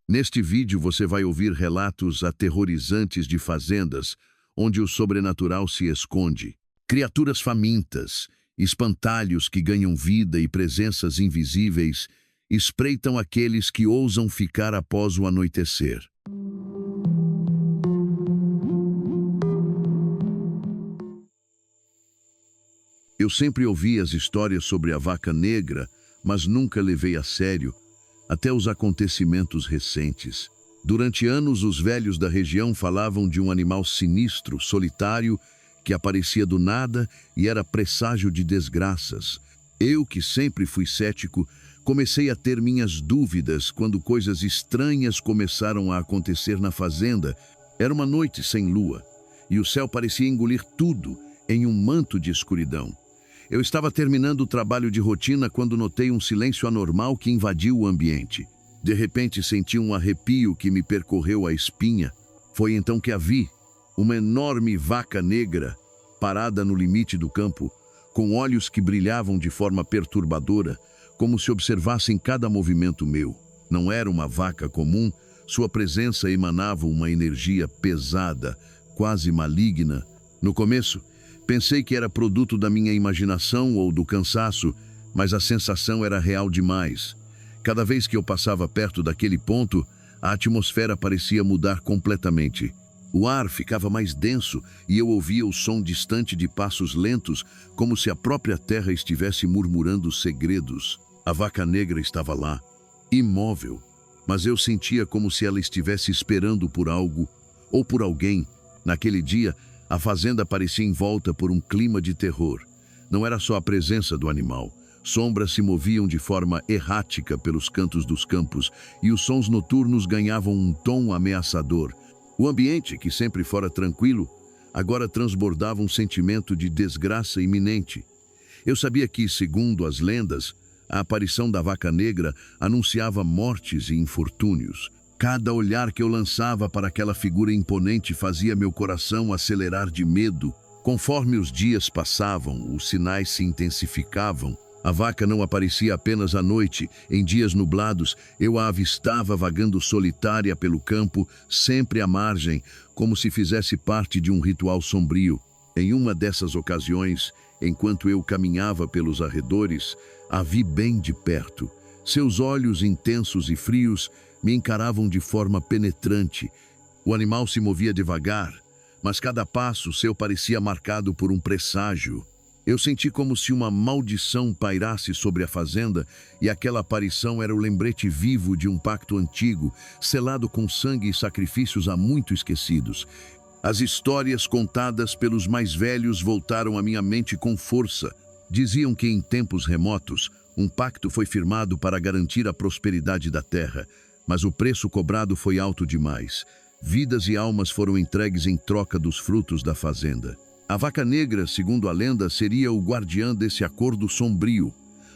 Neste vídeo você vai ouvir relatos aterrorizantes de fazendas onde o sobrenatural se esconde. Criaturas famintas, espantalhos que ganham vida e presenças invisíveis espreitam aqueles que ousam ficar após o anoitecer. Eu sempre ouvi as histórias sobre a vaca negra, mas nunca levei a sério até os acontecimentos recentes. Durante anos, os velhos da região falavam de um animal sinistro, solitário, que aparecia do nada e era presságio de desgraças. Eu, que sempre fui cético, comecei a ter minhas dúvidas quando coisas estranhas começaram a acontecer na fazenda. Era uma noite sem lua, e o céu parecia engolir tudo em um manto de escuridão. Eu estava terminando o trabalho de rotina quando notei um silêncio anormal que invadiu o ambiente. De repente senti um arrepio que me percorreu a espinha. Foi então que a vi, uma enorme vaca negra, parada no limite do campo, com olhos que brilhavam de forma perturbadora, como se observassem cada movimento meu. Não era uma vaca comum, sua presença emanava uma energia pesada, quase maligna. No começo, pensei que era produto da minha imaginação ou do cansaço, mas a sensação era real demais. Cada vez que eu passava perto daquele ponto, a atmosfera parecia mudar completamente. O ar ficava mais denso e eu ouvia o som distante de passos lentos, como se a própria terra estivesse murmurando segredos. A vaca negra estava lá, imóvel, mas eu sentia como se ela estivesse esperando por algo ou por alguém. Naquele dia, a fazenda parecia envolta por um clima de terror. Não era só a presença do animal. Sombras se moviam de forma errática pelos cantos dos campos e os sons noturnos ganhavam um tom ameaçador. O ambiente, que sempre fora tranquilo, agora transbordava um sentimento de desgraça iminente. Eu sabia que, segundo as lendas, a aparição da vaca negra anunciava mortes e infortúnios. Cada olhar que eu lançava para aquela figura imponente fazia meu coração acelerar de medo. Conforme os dias passavam, os sinais se intensificavam. A vaca não aparecia apenas à noite. Em dias nublados, eu a avistava vagando solitária pelo campo, sempre à margem, como se fizesse parte de um ritual sombrio. Em uma dessas ocasiões, enquanto eu caminhava pelos arredores, a vi bem de perto. Seus olhos intensos e frios me encaravam de forma penetrante. O animal se movia devagar, mas cada passo seu parecia marcado por um presságio. Eu senti como se uma maldição pairasse sobre a fazenda e aquela aparição era o lembrete vivo de um pacto antigo, selado com sangue e sacrifícios há muito esquecidos. As histórias contadas pelos mais velhos voltaram à minha mente com força. Diziam que em tempos remotos, um pacto foi firmado para garantir a prosperidade da terra, mas o preço cobrado foi alto demais. Vidas e almas foram entregues em troca dos frutos da fazenda. A vaca negra, segundo a lenda, seria o guardiã desse acordo sombrio,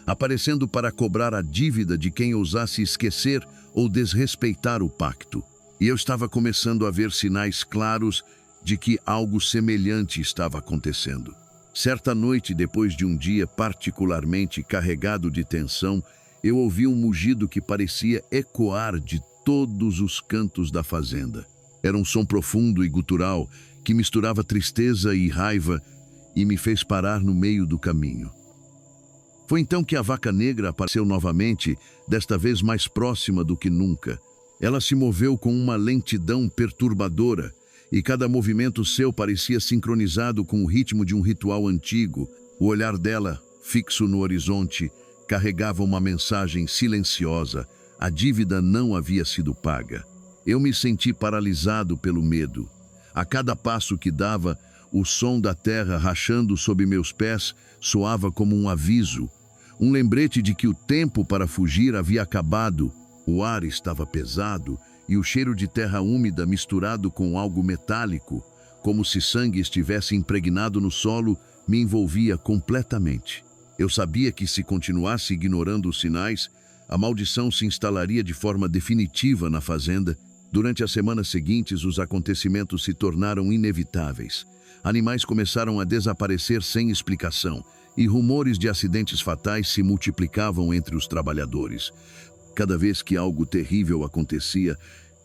aparecendo para cobrar a dívida de quem ousasse esquecer ou desrespeitar o pacto. E eu estava começando a ver sinais claros de que algo semelhante estava acontecendo. Certa noite, depois de um dia particularmente carregado de tensão, eu ouvi um mugido que parecia ecoar de todos os cantos da fazenda. Era um som profundo e gutural que misturava tristeza e raiva e me fez parar no meio do caminho. Foi então que a vaca negra apareceu novamente, desta vez mais próxima do que nunca. Ela se moveu com uma lentidão perturbadora e cada movimento seu parecia sincronizado com o ritmo de um ritual antigo. O olhar dela, fixo no horizonte, carregava uma mensagem silenciosa. A dívida não havia sido paga. Eu me senti paralisado pelo medo. A cada passo que dava, o som da terra rachando sob meus pés soava como um aviso, um lembrete de que o tempo para fugir havia acabado. O ar estava pesado e o cheiro de terra úmida misturado com algo metálico, como se sangue estivesse impregnado no solo, me envolvia completamente. Eu sabia que se continuasse ignorando os sinais, a maldição se instalaria de forma definitiva na fazenda. Durante as semanas seguintes, os acontecimentos se tornaram inevitáveis. Animais começaram a desaparecer sem explicação, e rumores de acidentes fatais se multiplicavam entre os trabalhadores. Cada vez que algo terrível acontecia,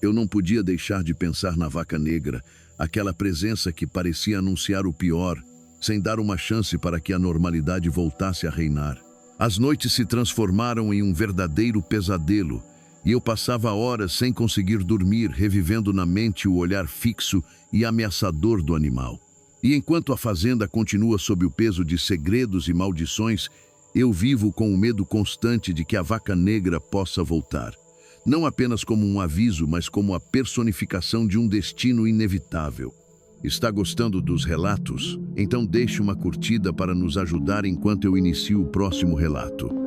eu não podia deixar de pensar na vaca negra, aquela presença que parecia anunciar o pior, sem dar uma chance para que a normalidade voltasse a reinar. As noites se transformaram em um verdadeiro pesadelo, e eu passava horas sem conseguir dormir, revivendo na mente o olhar fixo e ameaçador do animal. E enquanto a fazenda continua sob o peso de segredos e maldições, eu vivo com o medo constante de que a vaca negra possa voltar. Não apenas como um aviso, mas como a personificação de um destino inevitável. Está gostando dos relatos? Então deixe uma curtida para nos ajudar enquanto eu inicio o próximo relato.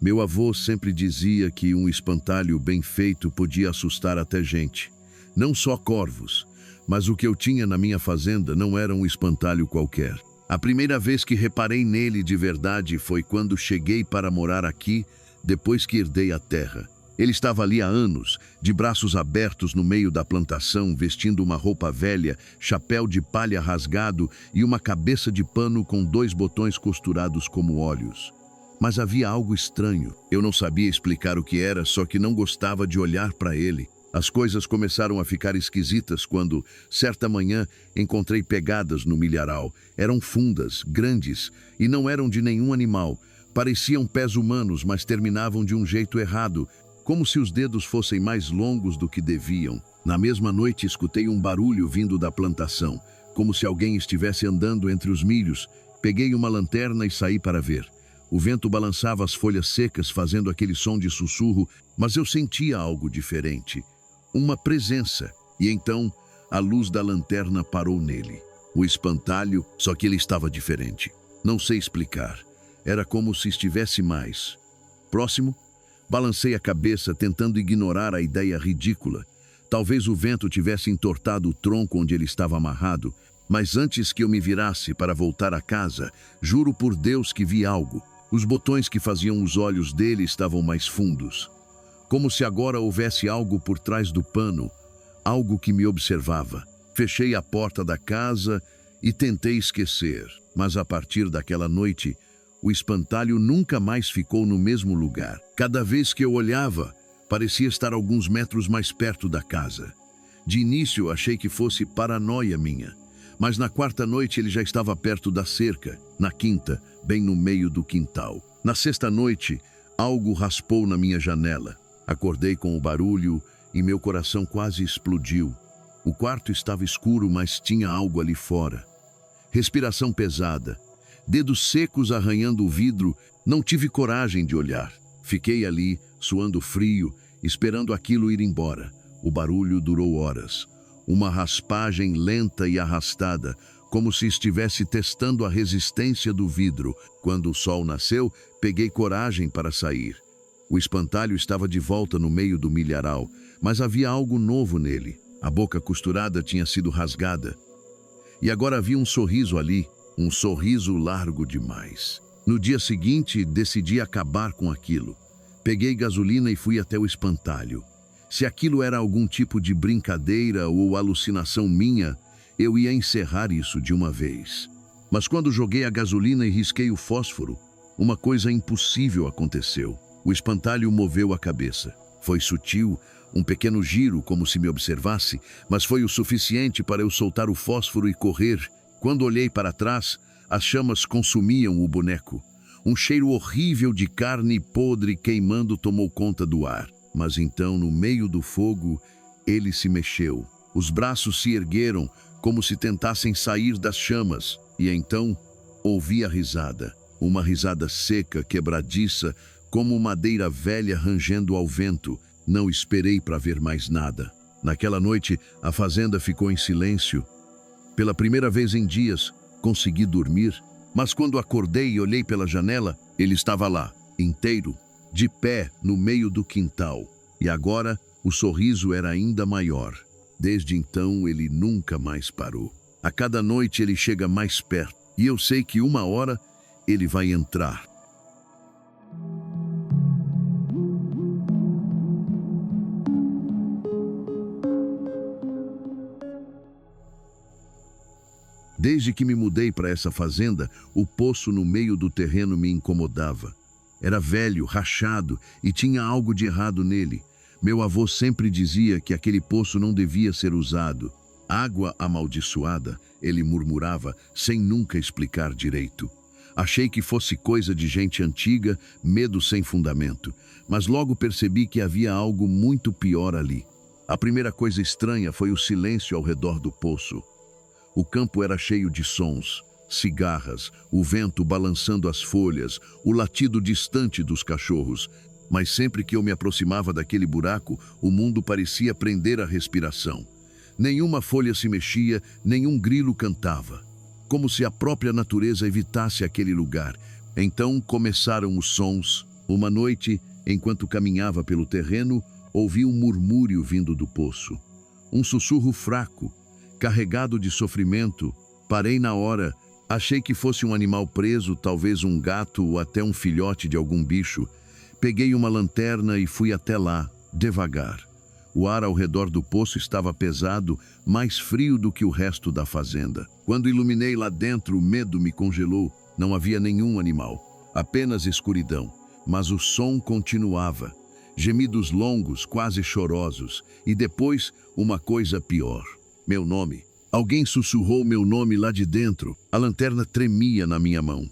Meu avô sempre dizia que um espantalho bem feito podia assustar até gente. Não só corvos, mas o que eu tinha na minha fazenda não era um espantalho qualquer. A primeira vez que reparei nele de verdade foi quando cheguei para morar aqui, depois que herdei a terra. Ele estava ali há anos, de braços abertos no meio da plantação, vestindo uma roupa velha, chapéu de palha rasgado e uma cabeça de pano com 2 botões costurados como olhos. Mas havia algo estranho. Eu não sabia explicar o que era, só que não gostava de olhar para ele. As coisas começaram a ficar esquisitas quando, certa manhã, encontrei pegadas no milharal. Eram fundas, grandes, e não eram de nenhum animal. Pareciam pés humanos, mas terminavam de um jeito errado, como se os dedos fossem mais longos do que deviam. Na mesma noite, escutei um barulho vindo da plantação, como se alguém estivesse andando entre os milhos. Peguei uma lanterna e saí para ver. O vento balançava as folhas secas, fazendo aquele som de sussurro, mas eu sentia algo diferente. Uma presença. E então, a luz da lanterna parou nele. O espantalho, só que ele estava diferente. Não sei explicar. Era como se estivesse mais próximo. Balancei a cabeça, tentando ignorar a ideia ridícula. Talvez o vento tivesse entortado o tronco onde ele estava amarrado, mas antes que eu me virasse para voltar a casa, juro por Deus que vi algo. Os botões que faziam os olhos dele estavam mais fundos. Como se agora houvesse algo por trás do pano, algo que me observava. Fechei a porta da casa e tentei esquecer, mas a partir daquela noite, o espantalho nunca mais ficou no mesmo lugar. Cada vez que eu olhava, parecia estar alguns metros mais perto da casa. De início, achei que fosse paranoia minha, mas na 4ª noite ele já estava perto da cerca, na 5ª, bem no meio do quintal. Na 6ª noite, algo raspou na minha janela. Acordei com o barulho e meu coração quase explodiu. O quarto estava escuro, mas tinha algo ali fora. Respiração pesada, dedos secos arranhando o vidro. Não tive coragem de olhar. Fiquei ali, suando frio, esperando aquilo ir embora. O barulho durou horas. Uma raspagem lenta e arrastada, como se estivesse testando a resistência do vidro. Quando o sol nasceu, peguei coragem para sair. O espantalho estava de volta no meio do milharal, mas havia algo novo nele. A boca costurada tinha sido rasgada. E agora havia um sorriso ali, um sorriso largo demais. No dia seguinte, decidi acabar com aquilo. Peguei gasolina e fui até o espantalho. Se aquilo era algum tipo de brincadeira ou alucinação minha, eu ia encerrar isso de uma vez. Mas quando joguei a gasolina e risquei o fósforo, uma coisa impossível aconteceu. O espantalho moveu a cabeça. Foi sutil, um pequeno giro, como se me observasse, mas foi o suficiente para eu soltar o fósforo e correr. Quando olhei para trás, as chamas consumiam o boneco. Um cheiro horrível de carne podre queimando tomou conta do ar. Mas então, no meio do fogo, ele se mexeu. Os braços se ergueram, como se tentassem sair das chamas. E então, ouvi a risada. Uma risada seca, quebradiça, como madeira velha rangendo ao vento. Não esperei para ver mais nada. Naquela noite, a fazenda ficou em silêncio. Pela primeira vez em dias, consegui dormir. Mas quando acordei e olhei pela janela, ele estava lá, inteiro, de pé no meio do quintal. E agora, o sorriso era ainda maior. Desde então, ele nunca mais parou. A cada noite ele chega mais perto. E eu sei que uma hora ele vai entrar. Desde que me mudei para essa fazenda, o poço no meio do terreno me incomodava. Era velho, rachado e tinha algo de errado nele. Meu avô sempre dizia que aquele poço não devia ser usado. Água amaldiçoada, ele murmurava, sem nunca explicar direito. Achei que fosse coisa de gente antiga, medo sem fundamento, mas logo percebi que havia algo muito pior ali. A primeira coisa estranha foi o silêncio ao redor do poço. O campo era cheio de sons, cigarras, o vento balançando as folhas, o latido distante dos cachorros. Mas sempre que eu me aproximava daquele buraco, o mundo parecia prender a respiração. Nenhuma folha se mexia, nenhum grilo cantava. Como se a própria natureza evitasse aquele lugar. Então começaram os sons. Uma noite, enquanto caminhava pelo terreno, ouvi um murmúrio vindo do poço. Um sussurro fraco, carregado de sofrimento. Parei na hora. Achei que fosse um animal preso, talvez um gato ou até um filhote de algum bicho. Peguei uma lanterna e fui até lá, devagar. O ar ao redor do poço estava pesado, mais frio do que o resto da fazenda. Quando iluminei lá dentro, o medo me congelou. Não havia nenhum animal, apenas escuridão. Mas o som continuava. Gemidos longos, quase chorosos. E depois, uma coisa pior. Meu nome. Alguém sussurrou meu nome lá de dentro. A lanterna tremia na minha mão.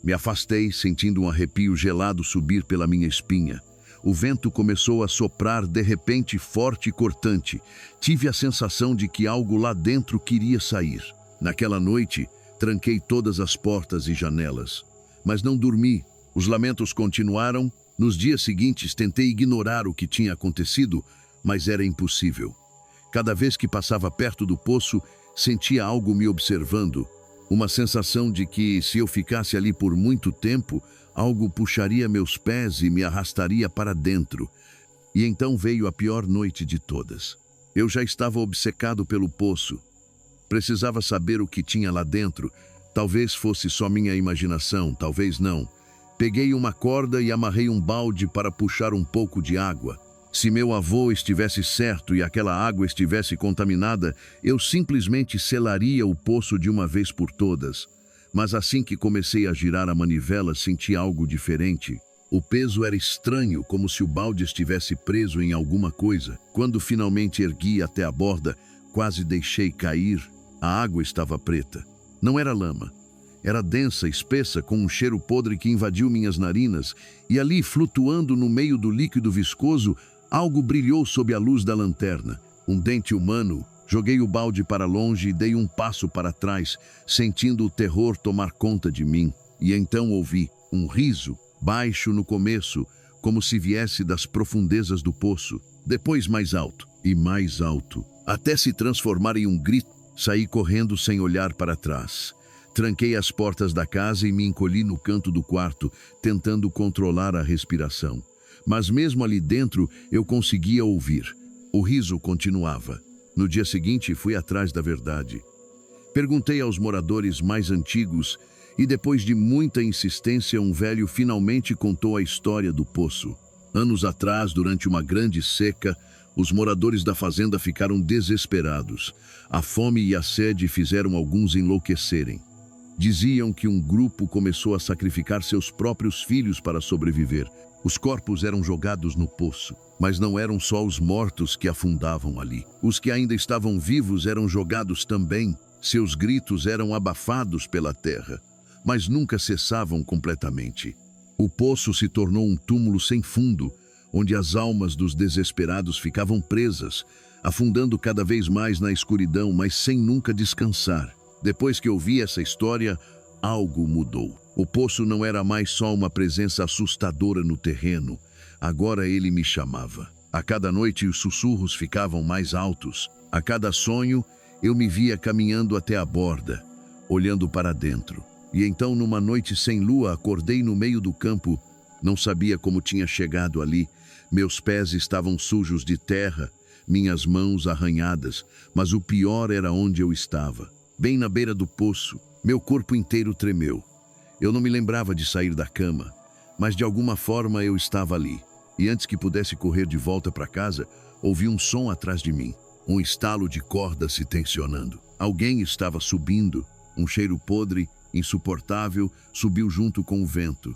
Me afastei, sentindo um arrepio gelado subir pela minha espinha. O vento começou a soprar de repente forte e cortante. Tive a sensação de que algo lá dentro queria sair. Naquela noite, tranquei todas as portas e janelas. Mas não dormi. Os lamentos continuaram. Nos dias seguintes, tentei ignorar o que tinha acontecido, mas era impossível. Cada vez que passava perto do poço, sentia algo me observando. Uma sensação de que, se eu ficasse ali por muito tempo, algo puxaria meus pés e me arrastaria para dentro. E então veio a pior noite de todas. Eu já estava obcecado pelo poço. Precisava saber o que tinha lá dentro. Talvez fosse só minha imaginação, talvez não. Peguei uma corda e amarrei um balde para puxar um pouco de água. Se meu avô estivesse certo e aquela água estivesse contaminada, eu simplesmente selaria o poço de uma vez por todas. Mas assim que comecei a girar a manivela, senti algo diferente. O peso era estranho, como se o balde estivesse preso em alguma coisa. Quando finalmente ergui até a borda, quase deixei cair. A água estava preta. Não era lama. Era densa, espessa, com um cheiro podre que invadiu minhas narinas. E ali, flutuando no meio do líquido viscoso, algo brilhou sob a luz da lanterna. Um dente humano. Joguei o balde para longe e dei um passo para trás, sentindo o terror tomar conta de mim. E então ouvi um riso, baixo no começo, como se viesse das profundezas do poço. Depois mais alto e mais alto, até se transformar em um grito. Saí correndo sem olhar para trás. Tranquei as portas da casa e me encolhi no canto do quarto, tentando controlar a respiração. Mas mesmo ali dentro, eu conseguia ouvir. O riso continuava. No dia seguinte, fui atrás da verdade. Perguntei aos moradores mais antigos e, depois de muita insistência, um velho finalmente contou a história do poço. Anos atrás, durante uma grande seca, os moradores da fazenda ficaram desesperados. A fome e a sede fizeram alguns enlouquecerem. Diziam que um grupo começou a sacrificar seus próprios filhos para sobreviver. Os corpos eram jogados no poço, mas não eram só os mortos que afundavam ali. Os que ainda estavam vivos eram jogados também. Seus gritos eram abafados pela terra, mas nunca cessavam completamente. O poço se tornou um túmulo sem fundo, onde as almas dos desesperados ficavam presas, afundando cada vez mais na escuridão, mas sem nunca descansar. Depois que ouvi essa história, algo mudou. O poço não era mais só uma presença assustadora no terreno. Agora ele me chamava. A cada noite os sussurros ficavam mais altos. A cada sonho, eu me via caminhando até a borda, olhando para dentro. E então, numa noite sem lua, acordei no meio do campo. Não sabia como tinha chegado ali. Meus pés estavam sujos de terra, minhas mãos arranhadas, mas o pior era onde eu estava. Bem na beira do poço, meu corpo inteiro tremeu. Eu não me lembrava de sair da cama, mas de alguma forma eu estava ali. E antes que pudesse correr de volta para casa, ouvi um som atrás de mim. Um estalo de corda se tensionando. Alguém estava subindo. Um cheiro podre, insuportável, subiu junto com o vento.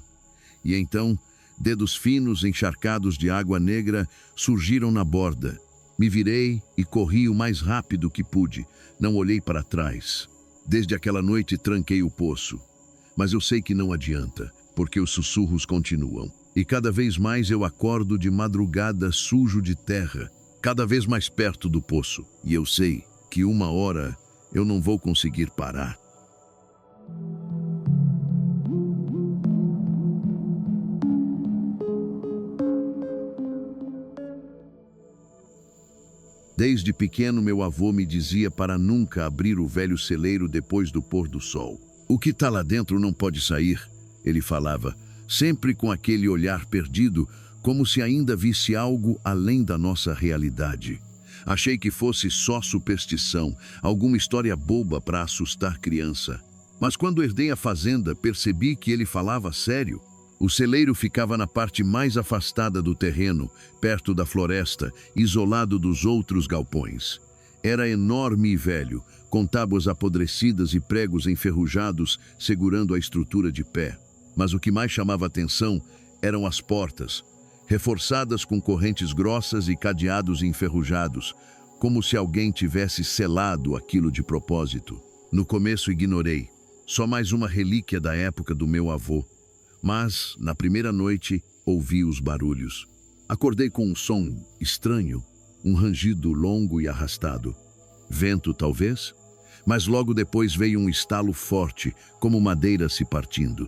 E então, dedos finos encharcados de água negra surgiram na borda. Me virei e corri o mais rápido que pude. Não olhei para trás. Desde aquela noite tranquei o poço. Mas eu sei que não adianta, porque os sussurros continuam. E cada vez mais eu acordo de madrugada sujo de terra, cada vez mais perto do poço. E eu sei que uma hora eu não vou conseguir parar. Desde pequeno, meu avô me dizia para nunca abrir o velho celeiro depois do pôr do sol. O que está lá dentro não pode sair, ele falava, sempre com aquele olhar perdido, como se ainda visse algo além da nossa realidade. Achei que fosse só superstição, alguma história boba para assustar criança. Mas quando herdei a fazenda, percebi que ele falava sério. O celeiro ficava na parte mais afastada do terreno, perto da floresta, isolado dos outros galpões. Era enorme e velho, com tábuas apodrecidas e pregos enferrujados segurando a estrutura de pé. Mas o que mais chamava atenção eram as portas, reforçadas com correntes grossas e cadeados enferrujados, como se alguém tivesse selado aquilo de propósito. No começo ignorei, só mais uma relíquia da época do meu avô. Mas, na primeira noite, ouvi os barulhos. Acordei com um som estranho, um rangido longo e arrastado. Vento, talvez? Mas logo depois veio um estalo forte, como madeira se partindo.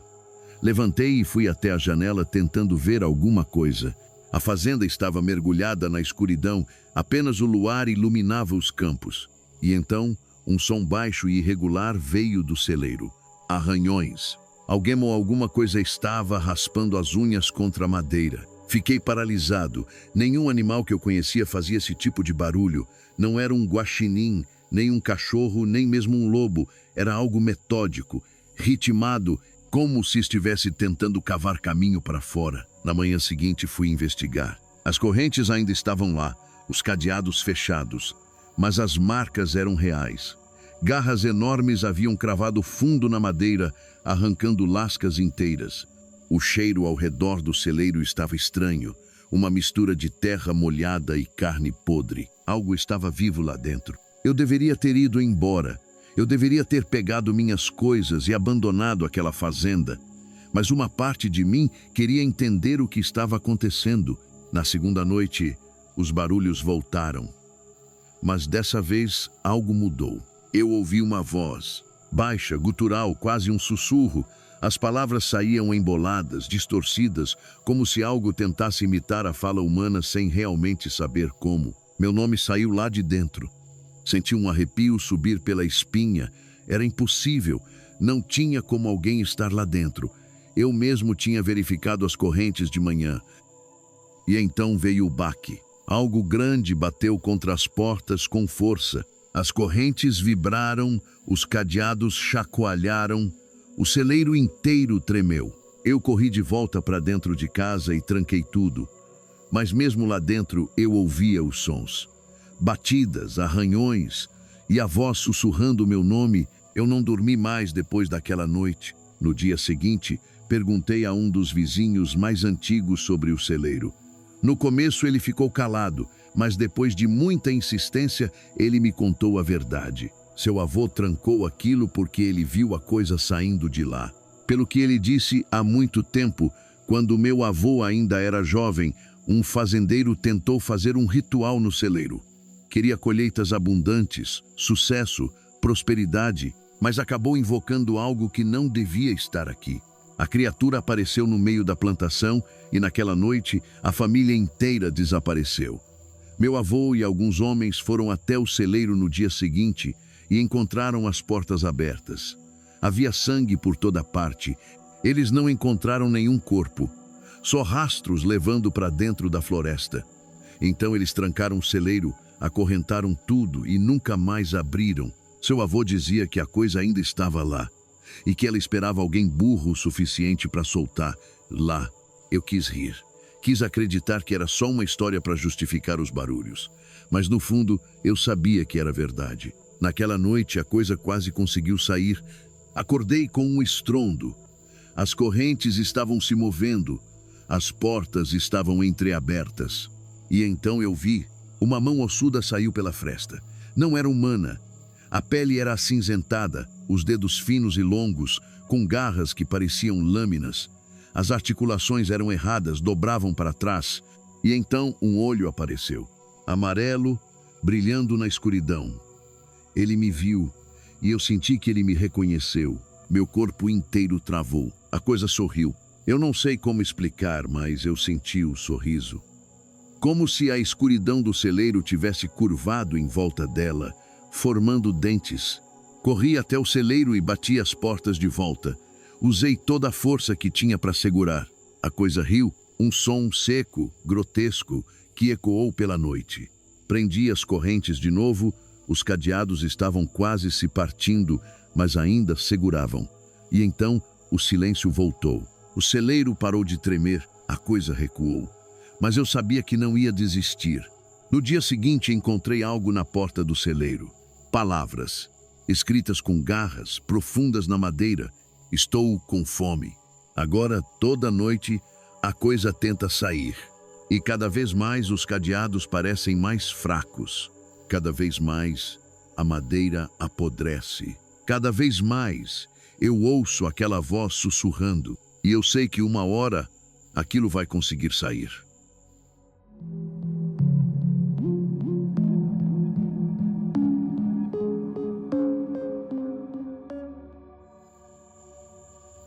Levantei e fui até a janela tentando ver alguma coisa. A fazenda estava mergulhada na escuridão, apenas o luar iluminava os campos. E então, um som baixo e irregular veio do celeiro. Arranhões. Alguém ou alguma coisa estava raspando as unhas contra a madeira. Fiquei paralisado. Nenhum animal que eu conhecia fazia esse tipo de barulho. Não era um guaxinim, nem um cachorro, nem mesmo um lobo. Era algo metódico, ritmado, como se estivesse tentando cavar caminho para fora. Na manhã seguinte fui investigar. As correntes ainda estavam lá, os cadeados fechados, mas as marcas eram reais. Garras enormes haviam cravado fundo na madeira, arrancando lascas inteiras. O cheiro ao redor do celeiro estava estranho, uma mistura de terra molhada e carne podre. Algo estava vivo lá dentro. Eu deveria ter ido embora. Eu deveria ter pegado minhas coisas e abandonado aquela fazenda. Mas uma parte de mim queria entender o que estava acontecendo. Na segunda noite, os barulhos voltaram. Mas dessa vez, algo mudou. Eu ouvi uma voz, baixa, gutural, quase um sussurro. As palavras saíam emboladas, distorcidas, como se algo tentasse imitar a fala humana sem realmente saber como. Meu nome saiu lá de dentro. Senti um arrepio subir pela espinha. Era impossível. Não tinha como alguém estar lá dentro. Eu mesmo tinha verificado as correntes de manhã. E então veio o baque. Algo grande bateu contra as portas com força. As correntes vibraram, os cadeados chacoalharam, o celeiro inteiro tremeu. Eu corri de volta para dentro de casa e tranquei tudo. Mas mesmo lá dentro eu ouvia os sons. Batidas, arranhões e a voz sussurrando o meu nome. Eu não dormi mais depois daquela noite. No dia seguinte, perguntei a um dos vizinhos mais antigos sobre o celeiro. No começo ele ficou calado, mas depois de muita insistência, ele me contou a verdade. Seu avô trancou aquilo porque ele viu a coisa saindo de lá. Pelo que ele disse, há muito tempo, quando meu avô ainda era jovem, um fazendeiro tentou fazer um ritual no celeiro. Queria colheitas abundantes, sucesso, prosperidade, mas acabou invocando algo que não devia estar aqui. A criatura apareceu no meio da plantação e naquela noite a família inteira desapareceu. Meu avô e alguns homens foram até o celeiro no dia seguinte e encontraram as portas abertas. Havia sangue por toda parte. Eles não encontraram nenhum corpo, só rastros levando para dentro da floresta. Então eles trancaram o celeiro, acorrentaram tudo e nunca mais abriram. Seu avô dizia que a coisa ainda estava lá e que ela esperava alguém burro o suficiente para soltar. Lá, eu quis rir. Quis acreditar que era só uma história para justificar os barulhos. Mas no fundo, eu sabia que era verdade. Naquela noite, a coisa quase conseguiu sair. Acordei com um estrondo. As correntes estavam se movendo. As portas estavam entreabertas. E então eu vi. Uma mão ossuda saiu pela fresta. Não era humana. A pele era acinzentada, os dedos finos e longos, com garras que pareciam lâminas. As articulações eram erradas, dobravam para trás. E então um olho apareceu, amarelo, brilhando na escuridão. Ele me viu e eu senti que ele me reconheceu. Meu corpo inteiro travou. A coisa sorriu. Eu não sei como explicar, mas eu senti o sorriso. Como se a escuridão do celeiro tivesse curvado em volta dela, formando dentes. Corri até o celeiro e bati as portas de volta. Usei toda a força que tinha para segurar. A coisa riu, um som seco, grotesco, que ecoou pela noite. Prendi as correntes de novo, os cadeados estavam quase se partindo, mas ainda seguravam. E então o silêncio voltou. O celeiro parou de tremer, a coisa recuou. Mas eu sabia que não ia desistir. No dia seguinte encontrei algo na porta do celeiro. Palavras, escritas com garras, profundas na madeira. Estou com fome. Agora, toda noite, a coisa tenta sair. E cada vez mais os cadeados parecem mais fracos. Cada vez mais a madeira apodrece. Cada vez mais eu ouço aquela voz sussurrando. E eu sei que uma hora aquilo vai conseguir sair.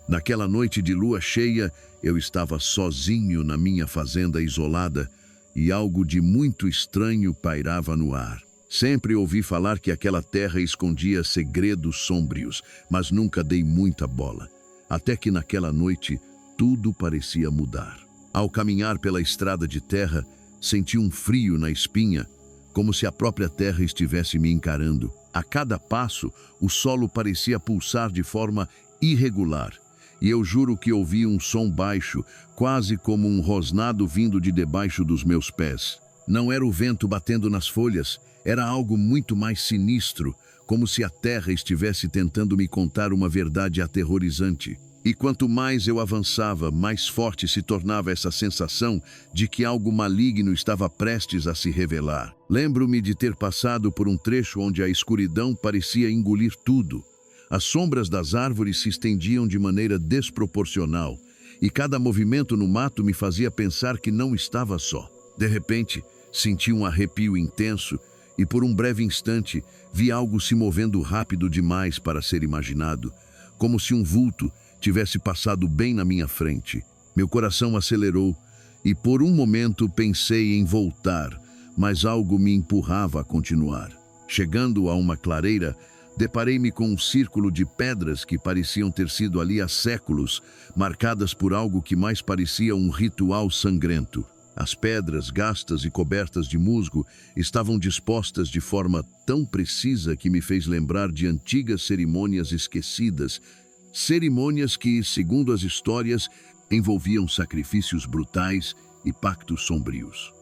Naquela noite de lua cheia, eu estava sozinho na minha fazenda isolada e algo de muito estranho pairava no ar. Sempre ouvi falar que aquela terra escondia segredos sômbrios, mas nunca dei muita bola. Até que naquela noite, tudo parecia mudar. Ao caminhar pela estrada de terra, senti um frio na espinha, como se a própria terra estivesse me encarando. A cada passo, o solo parecia pulsar de forma irregular. E eu juro que ouvi um som baixo, quase como um rosnado vindo de debaixo dos meus pés. Não era o vento batendo nas folhas, era algo muito mais sinistro, como se a terra estivesse tentando me contar uma verdade aterrorizante. E quanto mais eu avançava, mais forte se tornava essa sensação de que algo maligno estava prestes a se revelar. Lembro-me de ter passado por um trecho onde a escuridão parecia engolir tudo. As sombras das árvores se estendiam de maneira desproporcional, e cada movimento no mato me fazia pensar que não estava só. De repente, senti um arrepio intenso, e por um breve instante, vi algo se movendo rápido demais para ser imaginado, como se um vulto tivesse passado bem na minha frente. Meu coração acelerou, e por um momento pensei em voltar, mas algo me empurrava a continuar. Chegando a uma clareira, deparei-me com um círculo de pedras que pareciam ter sido ali há séculos, marcadas por algo que mais parecia um ritual sangrento. As pedras, gastas e cobertas de musgo, estavam dispostas de forma tão precisa que me fez lembrar de antigas cerimônias esquecidas, cerimônias que, segundo as histórias, envolviam sacrifícios brutais e pactos sombrios.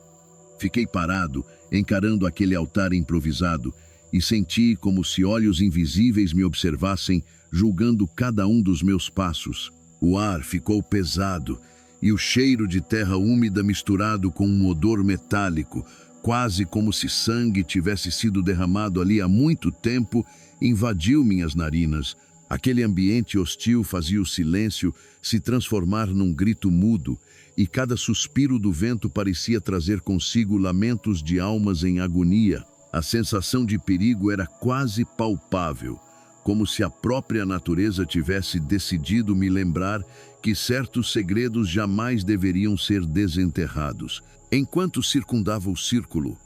Fiquei parado, encarando aquele altar improvisado, e senti como se olhos invisíveis me observassem, julgando cada um dos meus passos. O ar ficou pesado, e o cheiro de terra úmida misturado com um odor metálico, quase como se sangue tivesse sido derramado ali há muito tempo, invadiu minhas narinas. Aquele ambiente hostil fazia o silêncio se transformar num grito mudo, e cada suspiro do vento parecia trazer consigo lamentos de almas em agonia. A sensação de perigo era quase palpável, como se a própria natureza tivesse decidido me lembrar que certos segredos jamais deveriam ser desenterrados. Enquanto circundava o círculo,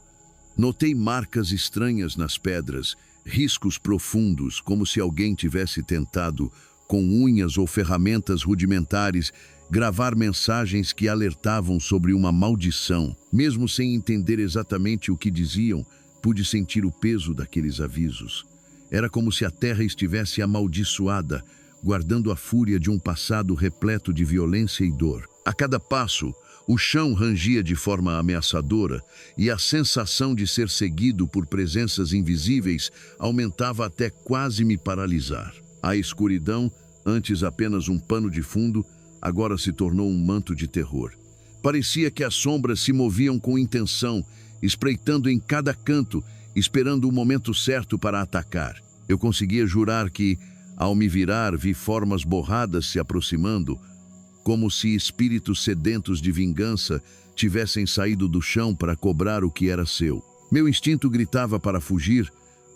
notei marcas estranhas nas pedras, riscos profundos, como se alguém tivesse tentado, com unhas ou ferramentas rudimentares, gravar mensagens que alertavam sobre uma maldição. Mesmo sem entender exatamente o que diziam, pude sentir o peso daqueles avisos. Era como se a terra estivesse amaldiçoada, guardando a fúria de um passado repleto de violência e dor. A cada passo, O chão rangia de forma ameaçadora e a sensação de ser seguido por presenças invisíveis aumentava até quase me paralisar. A escuridão, antes apenas um pano de fundo, agora se tornou um manto de terror. Parecia que as sombras se moviam com intenção, espreitando em cada canto, esperando o momento certo para atacar. Eu conseguia jurar que, ao me virar, vi formas borradas se aproximando, como se espíritos sedentos de vingança tivessem saído do chão para cobrar o que era seu. Meu instinto gritava para fugir,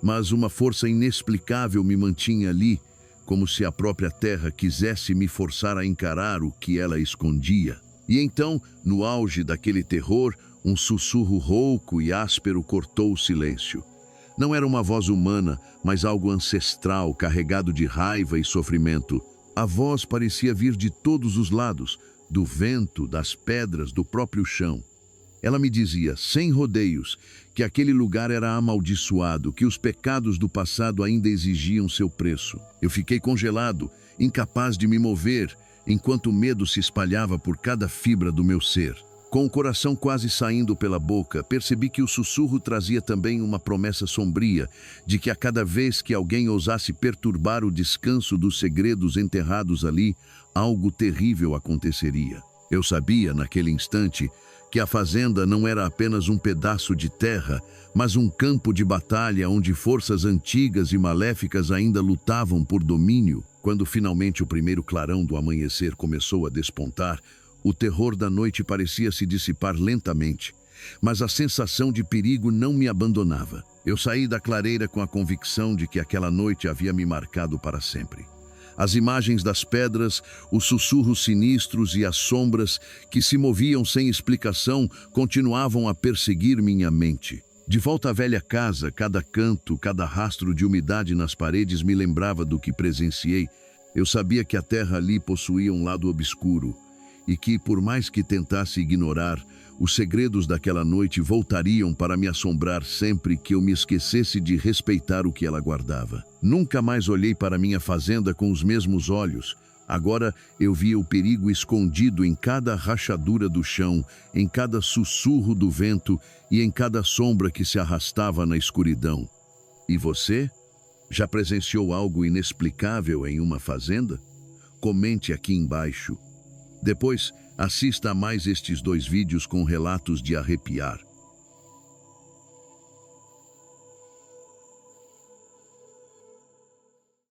mas uma força inexplicável me mantinha ali, como se a própria terra quisesse me forçar a encarar o que ela escondia. E então, no auge daquele terror, um sussurro rouco e áspero cortou o silêncio. Não era uma voz humana, mas algo ancestral, carregado de raiva e sofrimento. A voz parecia vir de todos os lados, do vento, das pedras, do próprio chão. Ela me dizia, sem rodeios, que aquele lugar era amaldiçoado, que os pecados do passado ainda exigiam seu preço. Eu fiquei congelado, incapaz de me mover, enquanto o medo se espalhava por cada fibra do meu ser. Com o coração quase saindo pela boca, percebi que o sussurro trazia também uma promessa sombria de que a cada vez que alguém ousasse perturbar o descanso dos segredos enterrados ali, algo terrível aconteceria. Eu sabia, naquele instante, que a fazenda não era apenas um pedaço de terra, mas um campo de batalha onde forças antigas e maléficas ainda lutavam por domínio. Quando finalmente o primeiro clarão do amanhecer começou a despontar, o terror da noite parecia se dissipar lentamente, mas a sensação de perigo não me abandonava. Eu saí da clareira com a convicção de que aquela noite havia me marcado para sempre. As imagens das pedras, os sussurros sinistros e as sombras que se moviam sem explicação continuavam a perseguir minha mente. De volta à velha casa, cada canto, cada rastro de umidade nas paredes me lembrava do que presenciei. Eu sabia que a terra ali possuía um lado obscuro, e que, por mais que tentasse ignorar, os segredos daquela noite voltariam para me assombrar sempre que eu me esquecesse de respeitar o que ela guardava. Nunca mais olhei para minha fazenda com os mesmos olhos. Agora eu via o perigo escondido em cada rachadura do chão, em cada sussurro do vento e em cada sombra que se arrastava na escuridão. E você? Já presenciou algo inexplicável em uma fazenda? Comente aqui embaixo. Depois, assista a mais estes 2 vídeos com relatos de arrepiar.